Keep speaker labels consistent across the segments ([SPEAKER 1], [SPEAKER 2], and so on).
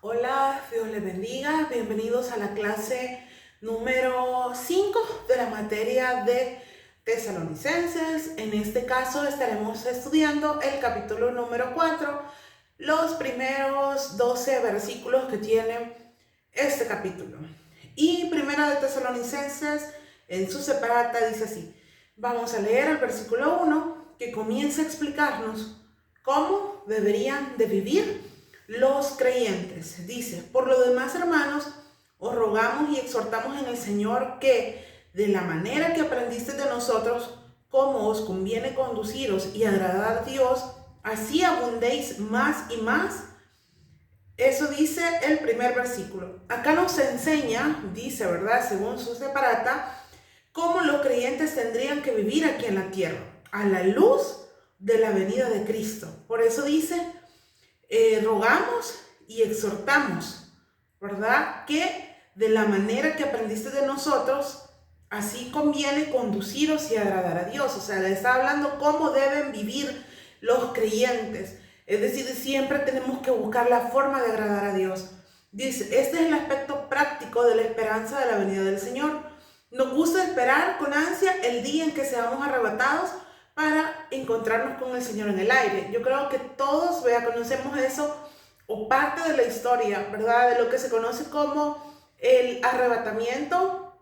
[SPEAKER 1] Hola, Dios les bendiga. Bienvenidos a la clase número 5 de la materia de Tesalonicenses. En este caso estaremos estudiando el capítulo número 4, los primeros 12 versículos que tiene este capítulo. Y Primera de Tesalonicenses, en su separata, dice así. Vamos a leer el versículo 1, que comienza a explicarnos cómo deberían de vivir los creyentes. Dice: por lo demás, hermanos, os rogamos y exhortamos en el Señor que, de la manera que aprendiste de nosotros, cómo os conviene conduciros y agradar a Dios, así abundéis más y más. Eso dice el primer versículo. Acá nos enseña, dice, ¿verdad?, según su separata, cómo los creyentes tendrían que vivir aquí en la tierra, a la luz de la venida de Cristo. Por eso dice: rogamos y exhortamos, ¿verdad?, que de la manera que aprendiste de nosotros, así conviene conduciros y agradar a Dios. O sea, le está hablando cómo deben vivir los creyentes. Es decir, siempre tenemos que buscar la forma de agradar a Dios. Dice, este es el aspecto práctico de la esperanza de la venida del Señor. Nos gusta esperar con ansia el día en que seamos arrebatados para encontrarnos con el Señor en el aire. Yo creo que todos conocemos eso, o parte de la historia, ¿verdad?, de lo que se conoce como el arrebatamiento,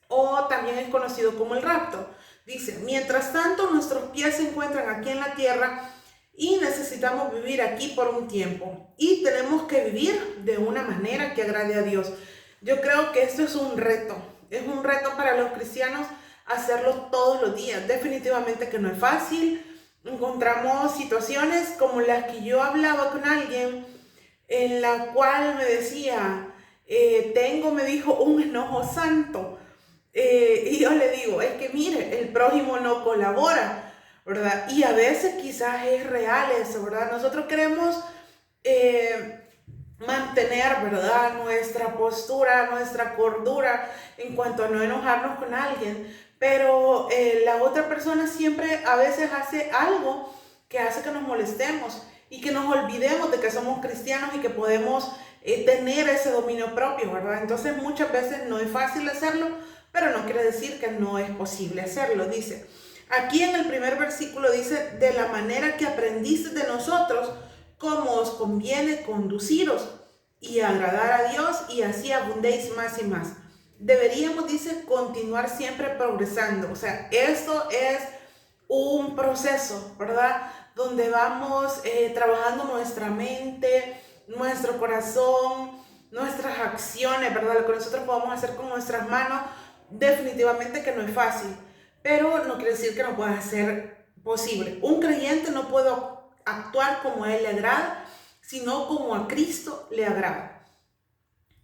[SPEAKER 1] o también es conocido como el rapto. Dice: mientras tanto, nuestros pies se encuentran aquí en la tierra y necesitamos vivir aquí por un tiempo. Y tenemos que vivir de una manera que agrade a Dios. Yo creo que esto es un reto. Es un reto para los cristianos hacerlo todos los días. Definitivamente que no es fácil. Encontramos situaciones como las que yo hablaba con alguien, en la cual me decía, me dijo, un enojo santo. Y yo le digo, es que mire, el prójimo no colabora, ¿verdad? Y a veces quizás es real eso, ¿verdad? Nosotros queremos mantener, ¿verdad?, nuestra postura, nuestra cordura en cuanto a no enojarnos con alguien, pero la otra persona siempre a veces hace algo que hace que nos molestemos y que nos olvidemos de que somos cristianos y que podemos tener ese dominio propio, ¿verdad? Entonces muchas veces no es fácil hacerlo, pero no quiere decir que no es posible hacerlo. Dice, aquí en el primer versículo dice: de la manera que aprendiste de nosotros, cómo os conviene conduciros y agradar a Dios, y así abundéis más y más. Deberíamos, dice, continuar siempre progresando. O sea, esto es un proceso, ¿verdad?, donde vamos trabajando nuestra mente, nuestro corazón, nuestras acciones, ¿verdad?, lo que nosotros podemos hacer con nuestras manos. Definitivamente que no es fácil, pero no quiere decir que no pueda ser posible. Un creyente no puede actuar como a él le agrada, sino como a Cristo le agrada.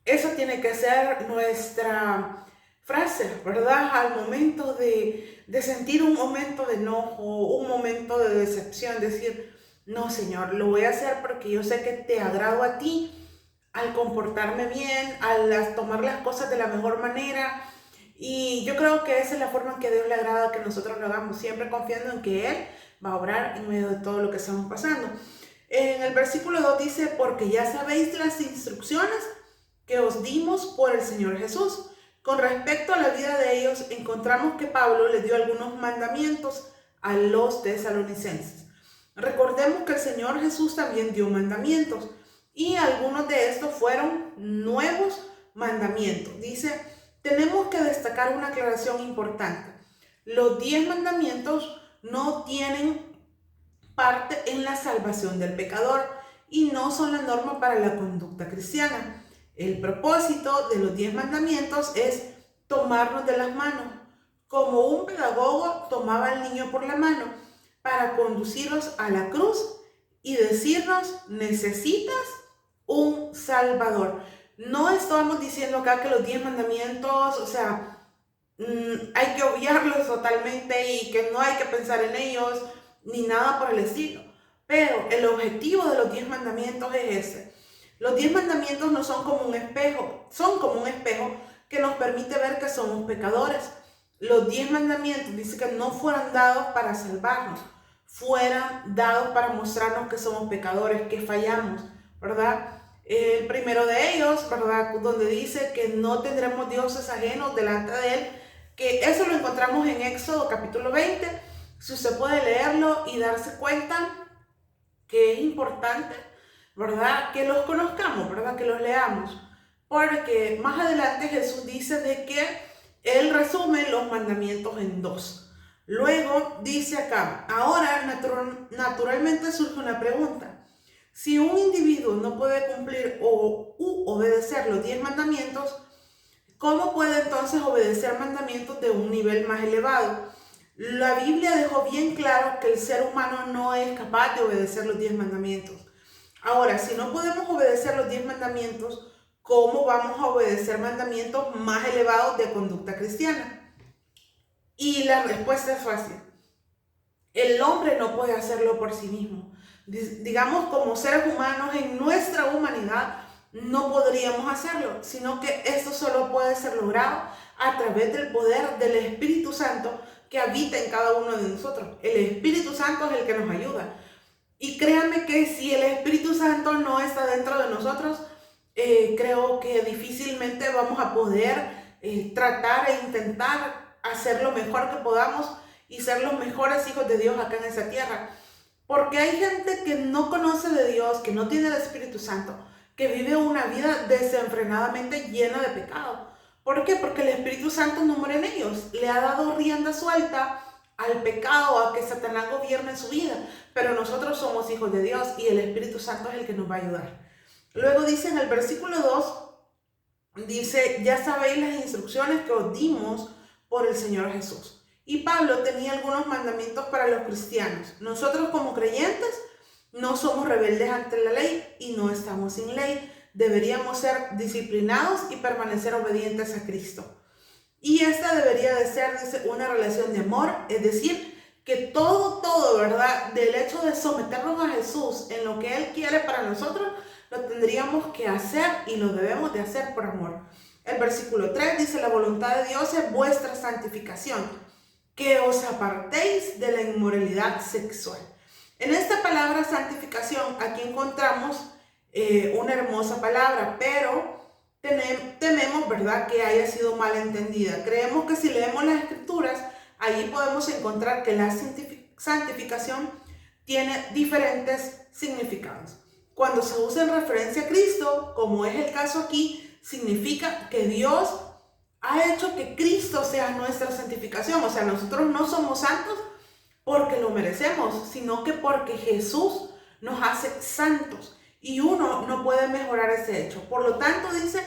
[SPEAKER 1] Eso tiene que ser nuestra frase, ¿verdad?, al momento de sentir un momento de enojo, un momento de decepción, decir: no, Señor, lo voy a hacer porque yo sé que te agrado a ti, al comportarme bien, al tomar las cosas de la mejor manera. Y yo creo que esa es la forma en que a Dios le agrada que nosotros lo hagamos, siempre confiando en que Él va a obrar en medio de todo lo que estamos pasando. En el versículo 2 dice: porque ya sabéis las instrucciones que os dimos por el Señor Jesús. Con respecto a la vida de ellos, encontramos que Pablo les dio algunos mandamientos a los tesalonicenses. Recordemos que el Señor Jesús también dio mandamientos, y algunos de estos fueron nuevos mandamientos. Dice, tenemos que destacar una aclaración importante. Los 10 mandamientos no tienen parte en la salvación del pecador y no son la norma para la conducta cristiana. El propósito de los 10 mandamientos es tomarnos de las manos, como un pedagogo tomaba al niño por la mano para conducirnos a la cruz y decirnos: necesitas un salvador. No estamos diciendo acá que los 10 mandamientos, o sea, hay que obviarlos totalmente y que no hay que pensar en ellos, ni nada por el estilo. Pero el objetivo de los 10 mandamientos es ese. Los 10 mandamientos no son como un espejo, son como un espejo que nos permite ver que somos pecadores. Los 10 mandamientos dice que no fueran dados para salvarnos, fueran dados para mostrarnos que somos pecadores, que fallamos, ¿verdad? El primero de ellos, ¿verdad? Donde dice que no tendremos dioses ajenos delante de Él, que eso lo encontramos en Éxodo capítulo 20. Si usted puede leerlo y darse cuenta que es importante, ¿verdad? Que los conozcamos, ¿verdad? Que los leamos. Porque más adelante Jesús dice de que Él resume los mandamientos en dos. Luego dice acá, ahora naturalmente surge una pregunta. Si un individuo no puede cumplir o obedecer los 10 mandamientos, ¿cómo puede entonces obedecer mandamientos de un nivel más elevado? La Biblia dejó bien claro que el ser humano no es capaz de obedecer los 10 mandamientos. Ahora, si no podemos obedecer los 10 mandamientos, ¿cómo vamos a obedecer mandamientos más elevados de conducta cristiana? Y la respuesta es fácil. El hombre no puede hacerlo por sí mismo. Digamos, como seres humanos en nuestra humanidad, no podríamos hacerlo, sino que esto solo puede ser logrado a través del poder del Espíritu Santo que habita en cada uno de nosotros. El Espíritu Santo es el que nos ayuda. Y créanme que si el Espíritu Santo no está dentro de nosotros, creo que difícilmente vamos a poder tratar e intentar hacer lo mejor que podamos y ser los mejores hijos de Dios acá en esa tierra. Porque hay gente que no conoce de Dios, que no tiene el Espíritu Santo, que vive una vida desenfrenadamente llena de pecado. ¿Por qué? Porque el Espíritu Santo no muere en ellos. Le ha dado rienda suelta al pecado, a que Satanás gobierne su vida. Pero nosotros somos hijos de Dios y el Espíritu Santo es el que nos va a ayudar. Luego dice en el versículo 2, dice, ya sabéis las instrucciones que os dimos por el Señor Jesús. Y Pablo tenía algunos mandamientos para los cristianos. Nosotros como creyentes no somos rebeldes ante la ley y no estamos sin ley. Deberíamos ser disciplinados y permanecer obedientes a Cristo. Y esta debería de ser, dice, una relación de amor, es decir, que todo, ¿verdad? Del hecho de someternos a Jesús en lo que Él quiere para nosotros, lo tendríamos que hacer y lo debemos de hacer por amor. El versículo 3 dice, la voluntad de Dios es vuestra santificación, que os apartéis de la inmoralidad sexual. En esta palabra santificación, aquí encontramos una hermosa palabra, pero tememos, ¿verdad?, que haya sido mal entendida. Creemos que si leemos las Escrituras, ahí podemos encontrar que la santificación tiene diferentes significados. Cuando se usa en referencia a Cristo, como es el caso aquí, significa que Dios ha hecho que Cristo sea nuestra santificación. O sea, nosotros no somos santos porque lo merecemos, sino que porque Jesús nos hace santos. Y uno no puede mejorar ese hecho. Por lo tanto, dice,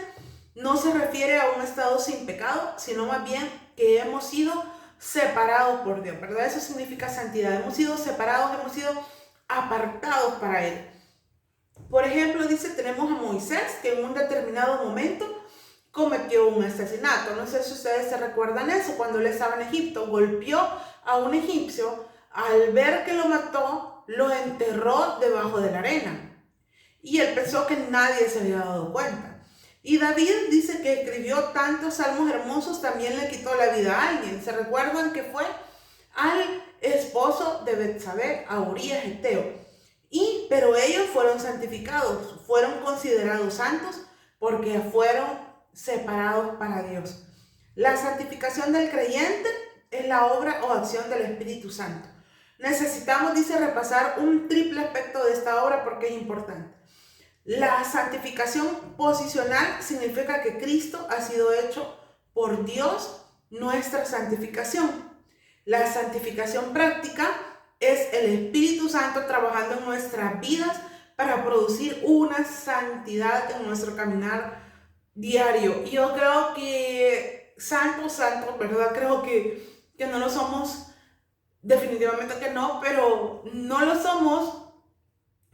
[SPEAKER 1] no se refiere a un estado sin pecado, sino más bien que hemos sido separados por Dios, ¿verdad? Eso significa santidad. Hemos sido separados, hemos sido apartados para Él. Por ejemplo, dice, tenemos a Moisés, que en un determinado momento cometió un asesinato. No sé si ustedes se recuerdan eso, cuando él estaba en Egipto, golpeó a un egipcio, al ver que lo mató, lo enterró debajo de la arena. Y él pensó que nadie se había dado cuenta. Y David dice que escribió tantos salmos hermosos, también le quitó la vida a alguien. ¿Se recuerdan que fue al esposo de Betsabé, a Urías Eteo? Pero ellos fueron santificados, fueron considerados santos porque fueron separados para Dios. La santificación del creyente es la obra o acción del Espíritu Santo. Necesitamos, dice, repasar un triple aspecto de esta obra porque es importante. La santificación posicional significa que Cristo ha sido hecho por Dios nuestra santificación. La santificación práctica es el Espíritu Santo trabajando en nuestras vidas para producir una santidad en nuestro caminar diario. Y yo creo que santos, ¿verdad? Creo que no lo somos, definitivamente que no, pero no lo somos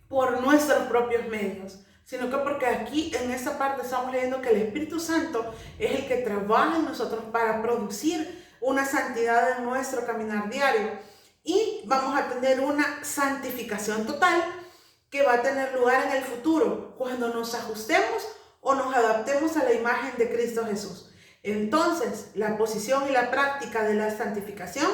[SPEAKER 1] por nuestros propios medios, sino que porque aquí en esta parte estamos leyendo que el Espíritu Santo es el que trabaja en nosotros para producir una santidad en nuestro caminar diario. Y vamos a tener una santificación total que va a tener lugar en el futuro, cuando nos ajustemos o nos adaptemos a la imagen de Cristo Jesús. Entonces, la posición y la práctica de la santificación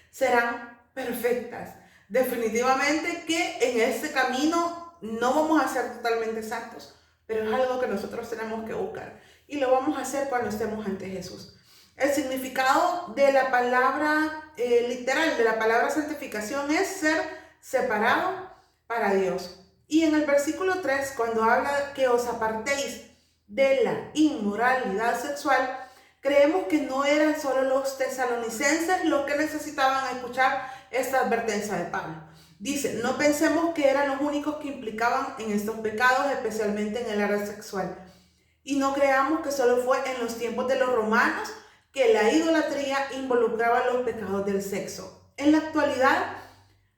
[SPEAKER 1] serán perfectas. Definitivamente que en este camino no vamos a ser totalmente santos, pero es algo que nosotros tenemos que buscar y lo vamos a hacer cuando estemos ante Jesús. El significado de la palabra literal, de la palabra santificación, es ser separado para Dios. Y en el versículo 3, cuando habla que os apartéis de la inmoralidad sexual, creemos que no eran solo los tesalonicenses los que necesitaban escuchar esta advertencia de Pablo. Dice, no pensemos que eran los únicos que implicaban en estos pecados, especialmente en el área sexual. Y no creamos que solo fue en los tiempos de los romanos que la idolatría involucraba los pecados del sexo. En la actualidad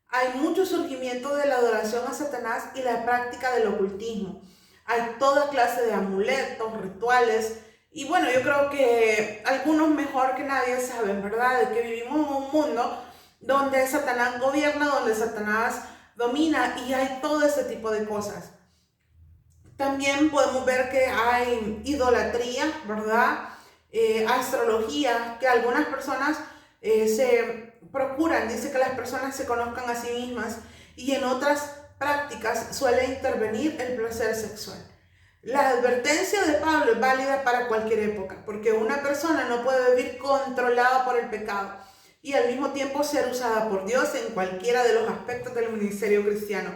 [SPEAKER 1] hay mucho surgimiento de la adoración a Satanás y la práctica del ocultismo. Hay toda clase de amuletos, rituales, y bueno, yo creo que algunos mejor que nadie saben, ¿verdad? De que vivimos en un mundo donde Satanás gobierna, donde Satanás domina y hay todo ese tipo de cosas. También podemos ver que hay idolatría, ¿verdad? Astrología, que algunas personas se procuran, dice que las personas se conozcan a sí mismas, y en otras prácticas suele intervenir el placer sexual. La advertencia de Pablo es válida para cualquier época, porque una persona no puede vivir controlada por el pecado y al mismo tiempo ser usada por Dios en cualquiera de los aspectos del ministerio cristiano.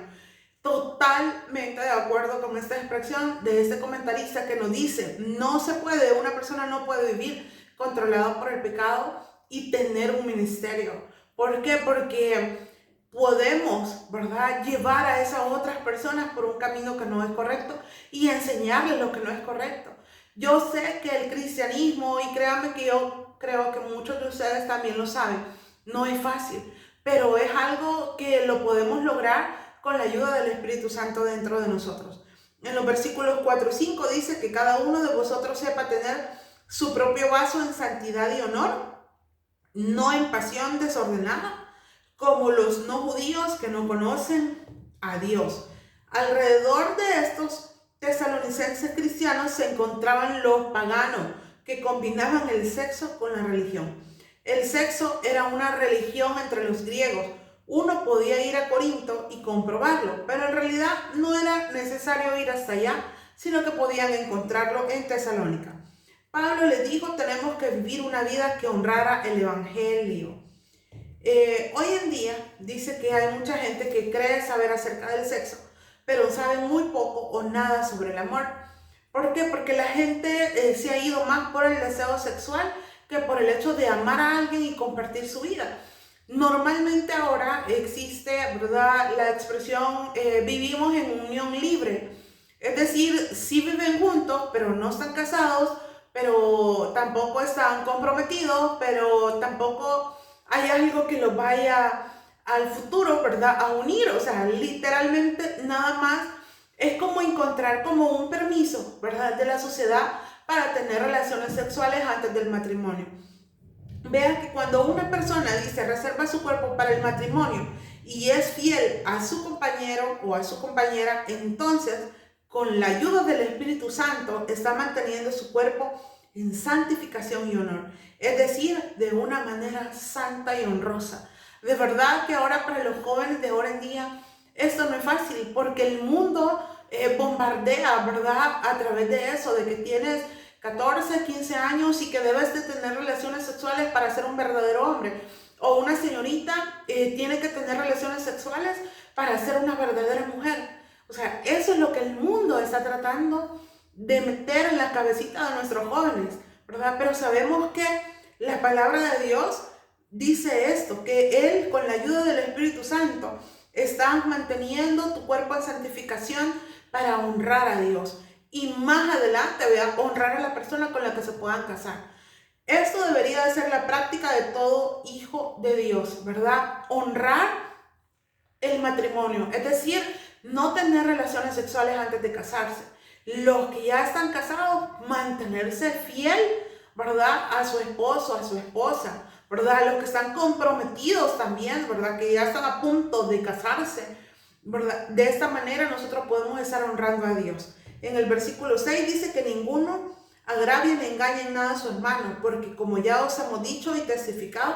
[SPEAKER 1] Totalmente de acuerdo con esta expresión de este comentarista que nos dice, no se puede, una persona no puede vivir controlada por el pecado y tener un ministerio. ¿Por qué? Porque podemos, ¿verdad?, llevar a esas otras personas por un camino que no es correcto y enseñarles lo que no es correcto. Yo sé que el cristianismo, y créanme que yo creo que muchos de ustedes también lo saben, no es fácil, pero es algo que lo podemos lograr con la ayuda del Espíritu Santo dentro de nosotros. En los versículos 4 y 5 dice que cada uno de vosotros sepa tener su propio vaso en santidad y honor, no en pasión desordenada, como los no judíos que no conocen a Dios. Alrededor de estos tesalonicenses cristianos se encontraban los paganos que combinaban el sexo con la religión. El sexo era una religión entre los griegos. Uno podía ir a Corinto y comprobarlo, pero en realidad no era necesario ir hasta allá, sino que podían encontrarlo en Tesalónica. Pablo les dijo, tenemos que vivir una vida que honrara el evangelio. Hoy en día dice que hay mucha gente que cree saber acerca del sexo, pero sabe muy poco o nada sobre el amor. ¿Por qué? Porque la gente se ha ido más por el deseo sexual que por el hecho de amar a alguien y compartir su vida. Normalmente ahora existe, ¿verdad?, la expresión vivimos en unión libre. Es decir, sí viven juntos, pero no están casados, pero tampoco están comprometidos, pero tampoco hay algo que los vaya al futuro, ¿verdad?, a unir. O sea, literalmente nada más es como encontrar como un permiso, ¿verdad?, de la sociedad para tener relaciones sexuales antes del matrimonio. Vean que cuando una persona dice reserva su cuerpo para el matrimonio y es fiel a su compañero o a su compañera, entonces con la ayuda del Espíritu Santo está manteniendo su cuerpo en santificación y honor, es decir, de una manera santa y honrosa. De verdad que ahora para los jóvenes de ahora en día esto no es fácil, porque el mundo bombardea, ¿verdad?, a través de eso, de que tienes 14, 15 años y que debes de tener relaciones sexuales para ser un verdadero hombre. O una señorita tiene que tener relaciones sexuales para ser una verdadera mujer. O sea, eso es lo que el mundo está tratando de meter en la cabecita de nuestros jóvenes, ¿verdad? Pero sabemos que la palabra de Dios dice esto, que Él, con la ayuda del Espíritu Santo, está manteniendo tu cuerpo en santificación para honrar a Dios. Y más adelante voy a honrar a la persona con la que se puedan casar. Esto debería de ser la práctica de todo hijo de Dios, ¿verdad? Honrar el matrimonio, es decir, no tener relaciones sexuales antes de casarse. Los que ya están casados, mantenerse fiel, ¿verdad?, a su esposo, a su esposa, ¿verdad? Los que están comprometidos también, ¿verdad?, que ya están a punto de casarse, ¿verdad? De esta manera nosotros podemos estar honrando a Dios. En el versículo 6 dice que ninguno agravie ni engañe en nada a su hermano, porque como ya os hemos dicho y testificado,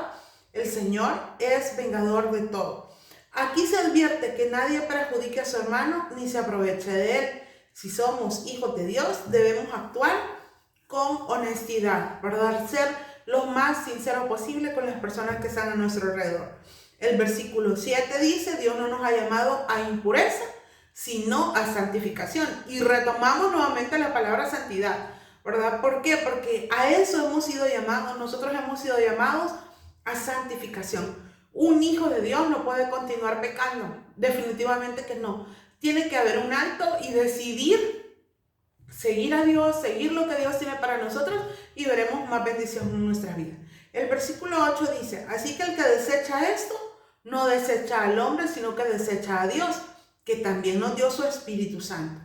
[SPEAKER 1] el Señor es vengador de todo. Aquí se advierte que nadie perjudique a su hermano ni se aproveche de él, Si somos hijos de Dios, debemos actuar con honestidad, ¿verdad? Ser lo más sincero posible con las personas que están a nuestro alrededor. El versículo 7 dice, Dios no nos ha llamado a impureza, sino a santificación. Y retomamos nuevamente la palabra santidad, ¿verdad? ¿Por qué? Porque a eso hemos sido llamados, nosotros hemos sido llamados a santificación. Un hijo de Dios no puede continuar pecando, definitivamente que no. Tiene que haber un alto y decidir seguir a Dios, seguir lo que Dios tiene para nosotros y veremos más bendición en nuestras vidas. El versículo 8 dice, así que el que desecha esto, no desecha al hombre, sino que desecha a Dios, que también nos dio su Espíritu Santo.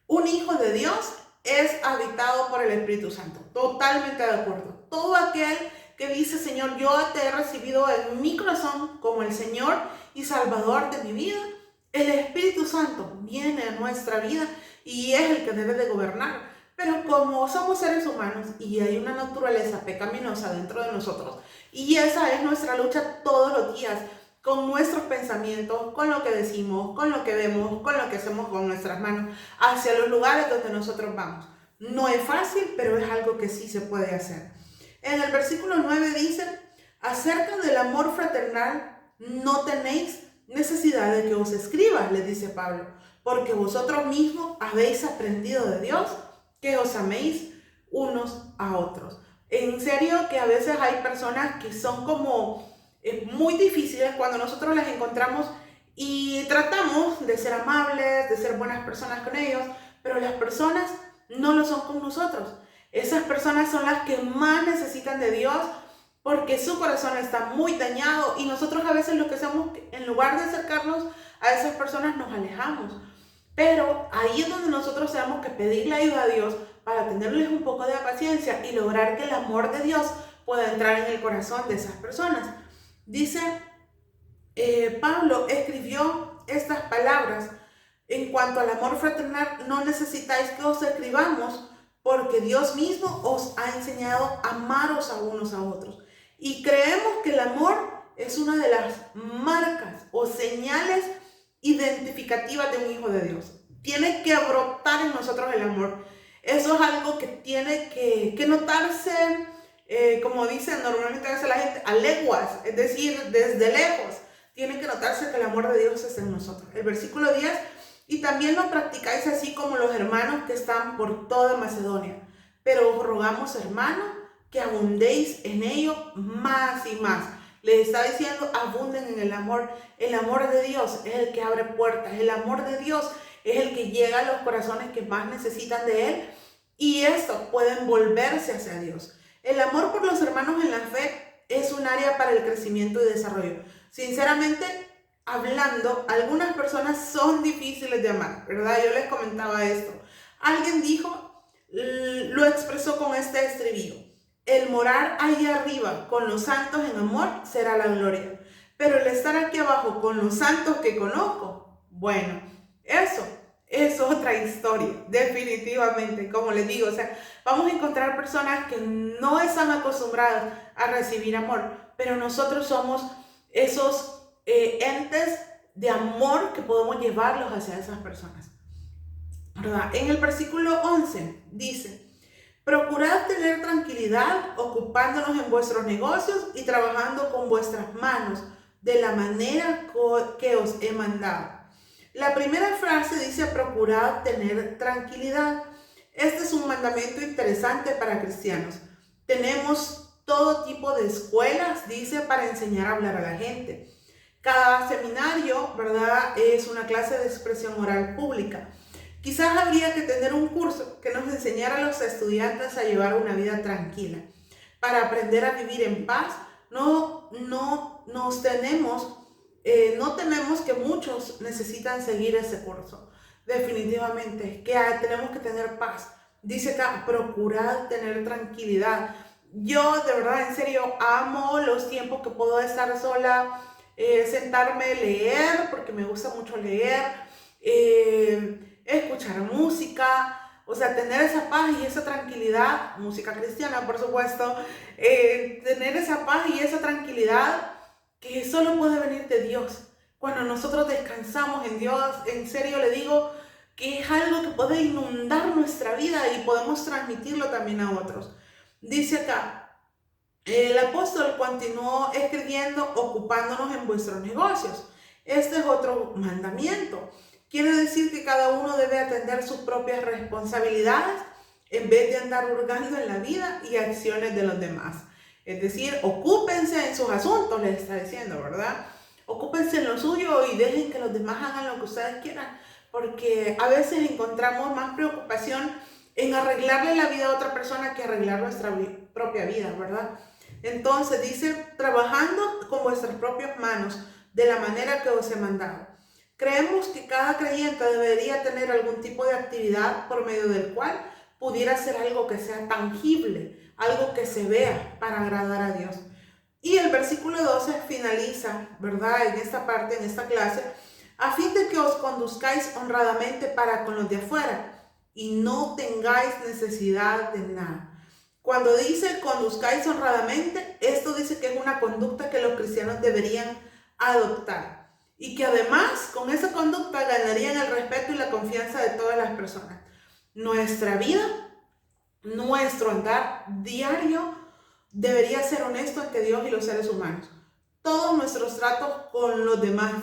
[SPEAKER 1] Un hijo de Dios es habitado por el Espíritu Santo, totalmente de acuerdo. Todo aquel que dice, Señor, yo te he recibido en mi corazón como el Señor y Salvador de mi vida, el Espíritu Santo viene a nuestra vida y es el que debe de gobernar. Pero como somos seres humanos y hay una naturaleza pecaminosa dentro de nosotros, y esa es nuestra lucha todos los días, con nuestros pensamientos, con lo que decimos, con lo que vemos, con lo que hacemos con nuestras manos, hacia los lugares donde nosotros vamos. No es fácil, pero es algo que sí se puede hacer. En el versículo 9 dice, acerca del amor fraternal no tenéis necesidad de que os escriba, le dice Pablo, porque vosotros mismos habéis aprendido de Dios que os améis unos a otros. En serio que a veces hay personas que son como muy difíciles cuando nosotros las encontramos y tratamos de ser amables, de ser buenas personas con ellos, pero las personas no lo son con nosotros. Esas personas son las que más necesitan de Dios porque su corazón está muy dañado y nosotros a veces lo que hacemos, en lugar de acercarnos a esas personas, nos alejamos. Pero ahí es donde nosotros tenemos que pedirle ayuda a Dios para tenerles un poco de paciencia y lograr que el amor de Dios pueda entrar en el corazón de esas personas. Dice, Pablo escribió estas palabras, en cuanto al amor fraternal, no necesitáis que os escribamos, porque Dios mismo os ha enseñado a amaros a unos a otros. Y creemos que el amor es una de las marcas o señales identificativas de un hijo de Dios. Tiene que brotar en nosotros el amor. Eso es algo que tiene que notarse, como dicen normalmente a veces la gente, a leguas, es decir, desde lejos. Tiene que notarse que el amor de Dios está en nosotros. El versículo 10, y también lo practicáis así como los hermanos que están por toda Macedonia. Pero os rogamos, hermanos, que abundéis en ello más y más. Les está diciendo, abunden en el amor. El amor de Dios es el que abre puertas. El amor de Dios es el que llega a los corazones que más necesitan de Él. Y esto pueden volverse hacia Dios. El amor por los hermanos en la fe es un área para el crecimiento y desarrollo. Sinceramente, hablando, algunas personas son difíciles de amar, ¿verdad? Yo les comentaba esto. Alguien dijo, lo expresó con este estribillo. El morar allá arriba con los santos en amor será la gloria. Pero el estar aquí abajo con los santos que conozco, bueno, eso es otra historia, definitivamente. Como les digo, o sea, vamos a encontrar personas que no están acostumbradas a recibir amor, pero nosotros somos esos entes de amor que podemos llevarlos hacia esas personas, ¿verdad? En el versículo 11 dice, procurad tener tranquilidad ocupándonos en vuestros negocios y trabajando con vuestras manos de la manera que os he mandado. La primera frase dice, procurad tener tranquilidad. Este es un mandamiento interesante para cristianos. Tenemos todo tipo de escuelas, dice, para enseñar a hablar a la gente. Cada seminario, ¿verdad?, es una clase de expresión oral pública. Quizás habría que tener un curso que nos enseñara a los estudiantes a llevar una vida tranquila. Para aprender a vivir en paz, no tememos que muchos necesitan seguir ese curso. Definitivamente, que tenemos que tener paz. Dice acá, procurad tener tranquilidad. Yo de verdad, en serio, amo los tiempos que puedo estar sola, sentarme, leer, porque me gusta mucho leer, escuchar música, o sea, tener esa paz y esa tranquilidad, música cristiana, por supuesto, tener esa paz y esa tranquilidad que solo puede venir de Dios. Cuando nosotros descansamos en Dios, en serio le digo que es algo que puede inundar nuestra vida y podemos transmitirlo también a otros. Dice acá, el apóstol continuó escribiendo, ocupándonos en vuestros negocios. Este es otro mandamiento. Quiere decir que cada uno debe atender sus propias responsabilidades en vez de andar hurgando en la vida y acciones de los demás. Es decir, ocúpense en sus asuntos, les está diciendo, ¿verdad? Ocúpense en lo suyo y dejen que los demás hagan lo que ustedes quieran, porque a veces encontramos más preocupación en arreglarle la vida a otra persona que arreglar nuestra propia vida, ¿verdad? Entonces dice, trabajando con vuestras propias manos de la manera que os he mandado. Creemos que cada creyente debería tener algún tipo de actividad por medio del cual pudiera ser algo que sea tangible, algo que se vea para agradar a Dios. Y el versículo 12 finaliza, ¿verdad? En esta parte, en esta clase, a fin de que os conduzcáis honradamente para con los de afuera y no tengáis necesidad de nada. Cuando dice conduzcáis honradamente, esto dice que es una conducta que los cristianos deberían adoptar y que además con esa conducta ganarían el respeto y la confianza de todas las personas. Nuestra vida, nuestro andar diario debería ser honesto ante Dios y los seres humanos. Todos nuestros tratos con los demás,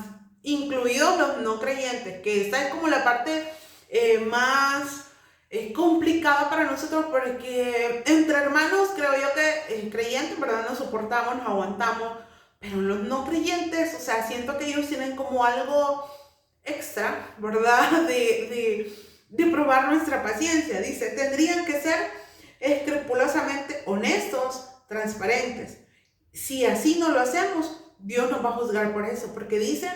[SPEAKER 1] incluidos los no creyentes, que esta es como la parte más complicada para nosotros, porque entre hermanos creo yo que creyentes, ¿verdad? Nos soportamos, nos aguantamos, pero los no creyentes, o sea, siento que ellos tienen como algo extra, ¿verdad? De probar nuestra paciencia. Dice, tendrían que ser escrupulosamente honestos, transparentes. Si así no lo hacemos, Dios nos va a juzgar por eso, porque dice,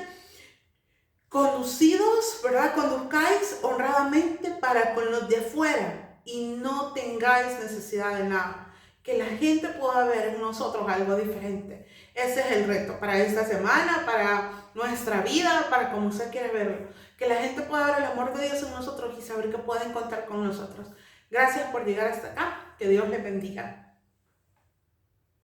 [SPEAKER 1] conducidos, ¿verdad? Conduzcáis honradamente para con los de afuera y no tengáis necesidad de nada. Que la gente pueda ver en nosotros algo diferente. Ese es el reto para esta semana, para nuestra vida, para como usted quiera verlo. Que la gente pueda ver el amor de Dios en nosotros y saber que pueden contar con nosotros. Gracias por llegar hasta acá. Que Dios les bendiga.